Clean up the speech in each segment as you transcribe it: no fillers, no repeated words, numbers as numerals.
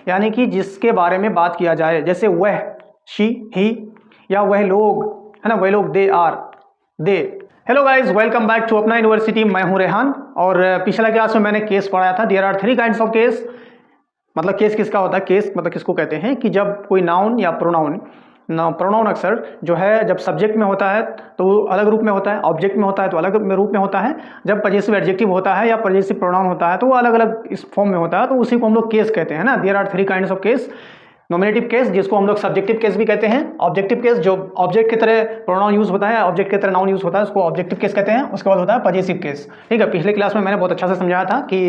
यानी कि जिसके बारे में बात किया जाए, जैसे वह, शी, ही, या वह लोग, है ना, वह लोग, they are, they. Hello guys, welcome back to अपना यूनिवर्सिटी। मैं हूं रेहान और पिछला क्लास में मैंने केस पढ़ाया था। There are 3 kinds of case. मतलब केस किसका होता है, केस मतलब किसको कहते हैं कि जब कोई नाउन या प्रोनाउन, प्रोनाउन अक्सर जो है जब सब्जेक्ट में होता है तो वो अलग रूप में होता है, ऑब्जेक्ट में होता है तो अलग रूप में होता है, जब पजेसिव एडजेक्टिव होता है या पजेसिव प्रोनाउन होता है तो वो अलग अलग इस फॉर्म में होता है, तो उसी को हम लोग केस कहते हैं ना। There are 3 kinds of case. Nominative case जिसको हम लोग सब्जेक्टिव केस भी कहते हैं, ऑब्जेक्टिव केस जो ऑब्जेक्ट की तरह प्रोनाउन यूज होता है, ऑब्जेक्ट की तरह नाउन यूज होता है, उसको ऑब्जेक्टिव केस कहते हैं। उसके बाद होता है पजेसिव केस। ठीक है, पिछले क्लास में मैंने बहुत अच्छा से समझाया था कि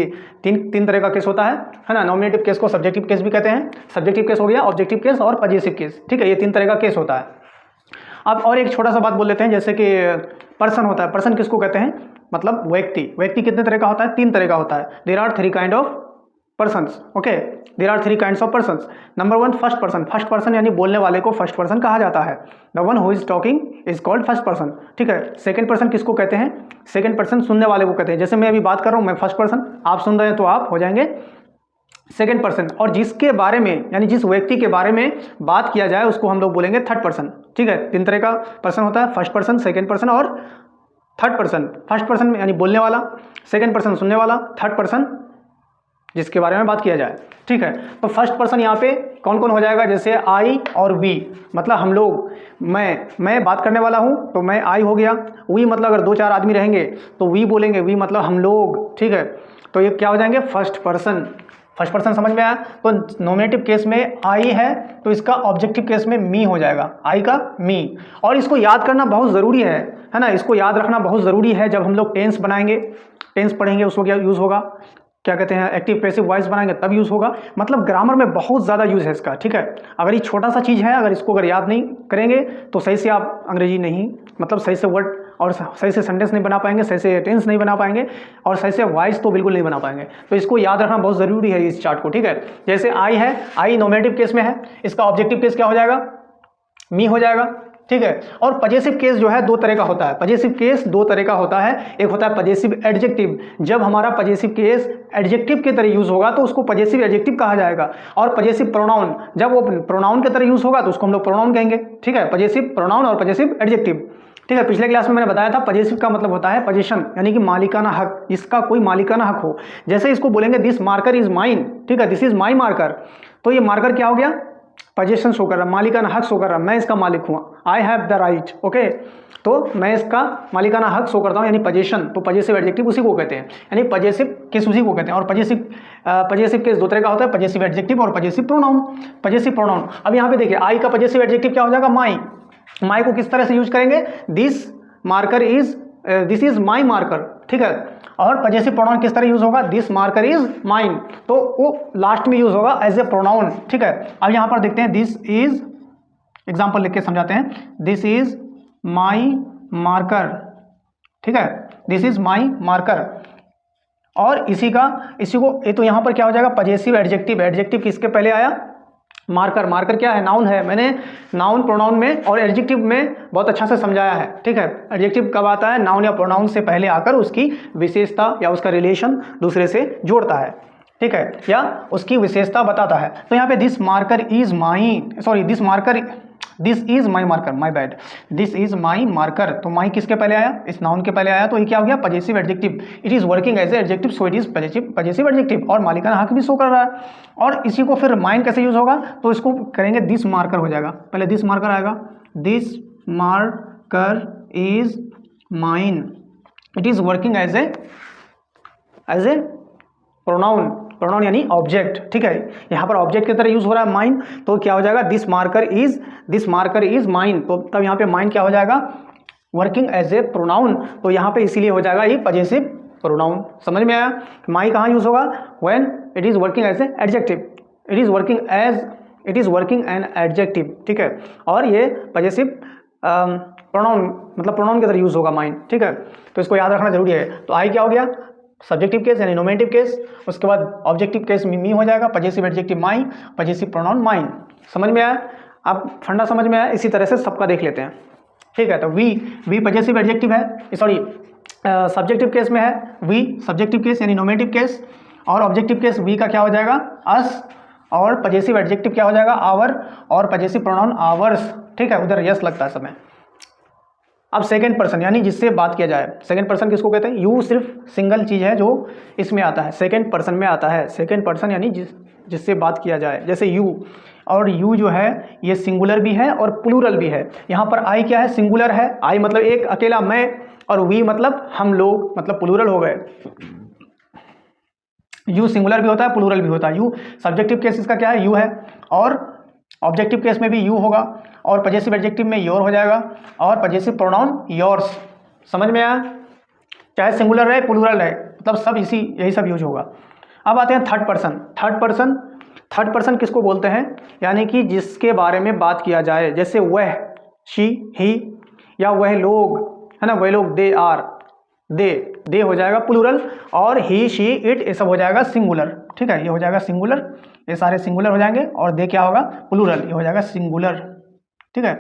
तीन तरह का केस होता है ना। नॉमिनेटिव केस को सब्जेक्टिव केस भी कहते हैं। सब्जेक्टिव केस हो गया, ऑब्जेक्टिव केस और पजेसिव केस। ठीक है, ये 3 तरह का केस होता है। अब और एक छोटा सा बात बोल लेते हैं, जैसे कि पर्सन होता है। पर्सन किसको कहते हैं, मतलब व्यक्ति। व्यक्ति कितने तरह का होता है, 3 तरह का होता है। There are 3 kind of persons. Okay, there are 3 kinds of persons. Number 1 first person. First person यानी बोलने वाले को फर्स्ट पर्सन कहा जाता है। The one who is talking is called first person. ठीक है, सेकंड पर्सन किसको कहते हैं, सेकंड पर्सन सुनने वाले को कहते हैं। जैसे मैं अभी बात कर रहा हूँ, मैं फर्स्ट पर्सन, आप सुन रहे हैं तो आप हो जाएंगे सेकंड पर्सन। और जिसके बारे में यानी जिस व्यक्ति के बारे में बात किया जाए उसको हम लोग बोलेंगे थर्ड पर्सन। ठीक है, 3 तरह का पर्सन होता है, फर्स्ट पर्सन, सेकंड पर्सन और थर्ड पर्सन। फर्स्ट पर्सन यानी बोलने वाला, सेकंड पर्सन सुनने वाला, थर्ड पर्सन जिसके बारे में बात किया जाए। ठीक है, तो फर्स्ट पर्सन यहाँ पे कौन कौन हो जाएगा, जैसे आई और वी, मतलब हम लोग। मैं बात करने वाला हूँ तो मैं आई हो गया। वी मतलब अगर 2-4 आदमी रहेंगे तो वी बोलेंगे, वी मतलब हम लोग। ठीक है, तो ये क्या हो जाएंगे, फर्स्ट पर्सन। फर्स्ट पर्सन समझ में आया। तो नॉमिनेटिव केस में आई है तो इसका ऑब्जेक्टिव केस में मी हो जाएगा, आई का मी। और इसको याद करना बहुत ज़रूरी है ना, इसको याद रखना बहुत ज़रूरी है। जब हम लोग टेंस बनाएंगे, टेंस पढ़ेंगे, उसको क्या यूज़ होगा, क्या कहते हैं, एक्टिव पैसिव वॉइस बनाएंगे तब यूज़ होगा। मतलब ग्रामर में बहुत ज़्यादा यूज़ है इसका। ठीक है, अगर ये छोटा सा चीज़ है, अगर इसको अगर याद नहीं करेंगे तो सही से आप अंग्रेजी नहीं, मतलब सही से वर्ड और सही से सेंटेंस नहीं बना पाएंगे, सही से टेंस नहीं बना पाएंगे और सही से वॉइस तो बिल्कुल नहीं बना पाएंगे। तो इसको याद रखना बहुत ज़रूरी है इस चार्ट को। ठीक है, जैसे आई है, आई नॉमिनेटिव केस में है, इसका ऑब्जेक्टिव केस क्या हो जाएगा, मी हो जाएगा। ठीक है, और पजेसिव केस जो है 2 तरह का होता है। पजेसिव केस 2 तरह का होता है। एक होता है पजेसिव एडजेक्टिव। जब हमारा पजेसिव केस एडजेक्टिव की तरह यूज होगा तो उसको पजेसिव एडजेक्टिव कहा जाएगा। और पजेसिव प्रोनाउन, जब वो प्रोनाउन की तरह यूज होगा तो उसको हम लोग प्रोनाउन कहेंगे। ठीक है, पजेसिव प्रोनाउन और पजेसिव एडजेक्टिव। ठीक है, पिछले क्लास में मैंने बताया था पजेसिव का मतलब होता है पोजीशन, यानी कि मालिकाना हक, जिसका कोई मालिकाना हक हो। जैसे इसको बोलेंगे दिस मार्कर इज माइन। ठीक है, दिस इज माई मार्कर, तो ये मार्कर क्या हो गया, पोजीशन शो कर रहा, मालिकाना हक शो कर रहा, मैं इसका मालिक हूँ, I have the right. Okay, तो मैं इसका मालिकाना हक शो करता हूँ, यानी पोजीशन। तो पजेसिव एडजेक्टिव उसी को कहते हैं, यानी पजेसिव केस उसी को कहते हैं। और पजेसिव केस 2 तरह का होता है, पजेसिव एडजेक्टिव और पजेसिव प्रोनाउन। पजेसिव प्रोनाउन, अब यहाँ पे देखिए आई का पजेसिव एडजेक्टिव क्या हो जाएगा, माई। माई को किस तरह से यूज करेंगे, this marker is, this is my marker. ठीक है, और पजेसिव प्रोनाउन किस तरह यूज होगा, दिस मार्कर इज माइन, तो वो लास्ट में यूज होगा एज ए प्रोनाउन। ठीक है, अब यहां पर देखते हैं, दिस इज, एग्जांपल लिख के समझाते हैं, दिस इज माई मार्कर। ठीक है, दिस इज माई मार्कर। और इसी को ये तो यहां पर क्या हो जाएगा, पजेसिव एडजेक्टिव। एडजेक्टिव किसके पहले आया, मार्कर। मार्कर क्या है, नाउन है। मैंने नाउन प्रोनाउन में और एडजेक्टिव में बहुत अच्छा से समझाया है। ठीक है, एडजेक्टिव कब आता है, नाउन या प्रोनाउन से पहले आकर उसकी विशेषता या उसका रिलेशन दूसरे से जोड़ता है। ठीक है, या उसकी विशेषता बताता है। तो यहाँ पे this marker is my, sorry this is my marker, my bad, this is my marker. तो माई किसके पहले आया, इस नाउन के पहले आया, तो ये क्या हो गया, possessive adjective. It is working as a adjective, so it is possessive adjective, और मालिकाना हक भी शो कर रहा है। और इसी को फिर माइन कैसे यूज होगा, तो इसको करेंगे दिस मार्कर हो जाएगा, पहले दिस मार्कर आएगा, this marker is mine, it is working as a pronoun यानी ऑब्जेक्ट। ठीक है, यहाँ पर ऑब्जेक्ट की तरह यूज हो रहा है माइन, तो क्या हो जाएगा, दिस मार्कर इज माइन। तो तब यहाँ पे माइन क्या हो जाएगा, वर्किंग एज ए प्रोनाउन। तो यहाँ पे इसीलिए हो जाएगा ये पजेसिव प्रोनाउन। समझ में आया, माई कहाँ यूज होगा, when it is working as a adjective, it is working an adjective. ठीक है, और ये पजेसिव प्रोनाउन मतलब प्रोनाउन की तरह यूज होगा माइन। ठीक है, तो इसको याद रखना जरूरी है। तो आई क्या हो गया, सब्जेक्टिव केस यानी नोमेटिव केस, उसके बाद ऑब्जेक्टिव केस में मी हो जाएगा, पजेसिव एडजेक्टिव माई, पजेसिव प्रोनाउन माइन। समझ में आया, आप फंडा समझ में आया। इसी तरह से सबका देख लेते हैं। ठीक है, तो वी पजेसिव एडजेक्टिव है, सॉरी सब्जेक्टिव केस में है वी, सब्जेक्टिव केस यानी नोमेटिव केस, और ऑब्जेक्टिव केस वी का क्या हो जाएगा, अस, और पजेसिव एडजेक्टिव क्या हो जाएगा, आवर, और पजेसिव प्रोनाउन आवर्स, ठीक है, उधर यस लगता है समय। अब सेकंड पर्सन यानी जिससे बात किया जाए, सेकंड पर्सन किसको कहते हैं, यू सिर्फ सिंगल चीज़ है जो इसमें आता है, सेकंड पर्सन में आता है। सेकंड पर्सन यानी जिससे बात किया जाए, जैसे यू, और यू जो है ये सिंगुलर भी है और प्लूरल भी है। यहाँ पर आई क्या है, सिंगुलर है, आई मतलब एक अकेला मैं, और वी मतलब हम लोग, मतलब प्लूरल हो गए। यू सिंगुलर भी होता है, प्लूरल भी होता है। यू सब्जेक्टिव केस इसका क्या है, यू है, और ऑब्जेक्टिव केस में भी यू होगा, और पजेसिव एडजेक्टिव में योर हो जाएगा, और पजेसिव प्रोनाउन योर्स। समझ में आया, चाहे सिंगुलर रहे प्लूरल रहे, मतलब सब यही सब यूज होगा। अब आते हैं थर्ड पर्सन। थर्ड पर्सन किसको बोलते हैं, यानी कि जिसके बारे में बात किया जाए, जैसे वह, शी, ही, या वह लोग, है ना, वह लोग, दे आर, दे हो जाएगा प्लूरल, और ही, शी, इट, ये सब हो जाएगा सिंगुलर, ठीक है, ये हो जाएगा सिंगुलर, ये सारे सिंगुलर हो जाएंगे, और दे क्या होगा, प्लूरल, ये हो जाएगा सिंगुलर, ठीक है,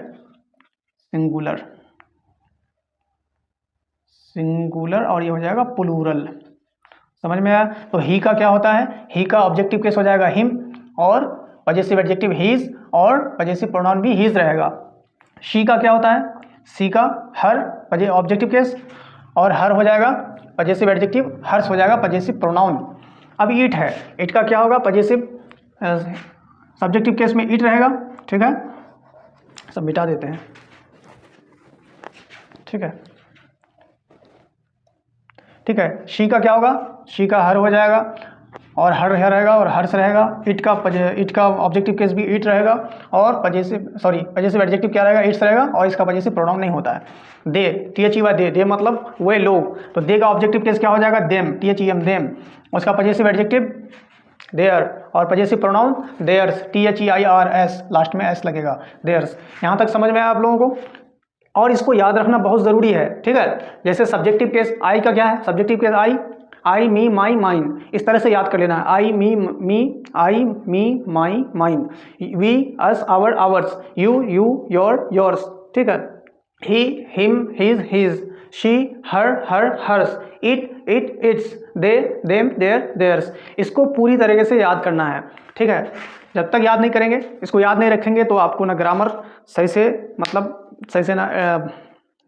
सिंगुलर, और ये हो जाएगा प्लूरल। समझ में आया। तो ही का क्या होता है, ही का ऑब्जेक्टिव केस हो जाएगा हिम, और पजेसिव एडजेक्टिव हीज, और पजेसिव प्रोनाउन भी हीज रहेगा। शी का क्या होता है, सी का हर, ऑब्जेक्टिव केस, और हर हो जाएगा पजेसिव एडजेक्टिव, हर्स हो जाएगा पजेसिव प्रोनाउन। अब ईट है, इट का क्या होगा, पजेसिव सब्जेक्टिव केस में ईट रहेगा, ठीक है, सब मिटा देते हैं, ठीक है। शी का क्या होगा, शी का हर हो जाएगा, और हर रहेगा, और हर्ष रहेगा। इट का ऑब्जेक्टिव केस भी इट रहेगा, और पजेसिव एडजेक्टिव क्या रहेगा, इट्स रहेगा, और इसका पजेसिव प्रोनाउन नहीं होता है। दे, THEY दे मतलब वे लोग, तो दे का ऑब्जेक्टिव केस क्या हो जाएगा, देम, THEM देम, उसका पजेसिव एडजेक्टिव देयर, और possessive pronoun theirs, THEIRS, last में एस लगेगा, देयर्स। यहाँ तक समझ में आया आप लोगों को, और इसको याद रखना बहुत ज़रूरी है, ठीक है। जैसे सब्जेक्टिव केस आई का क्या है, subjective case I, me, my, mine, इस तरह से याद कर लेना है। I, me, my, mine, we, us, our, ours, you, your, yours, ठीक है। He, him, his, she, her, hers, it, its, they, them, theirs. इसको पूरी तरीके से याद करना है, ठीक है। जब तक याद नहीं करेंगे, इसको याद नहीं रखेंगे, तो आपको ना ग्रामर सही से ना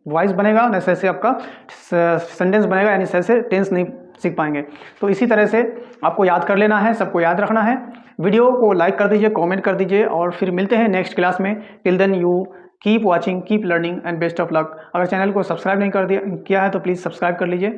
वॉइस बनेगा, ना सही से आपका सेंटेंस बनेगा, यानी सही से टेंस नहीं सीख पाएंगे। तो इसी तरह से आपको याद कर लेना है, सबको याद रखना है। वीडियो को लाइक कर दीजिए, कमेंट कर दीजिए, और फिर मिलते हैं नेक्स्ट क्लास में। Till then you keep watching, keep learning, and best of luck. अगर चैनल को सब्सक्राइब नहीं किया है तो प्लीज़ सब्सक्राइब कर लीजिए।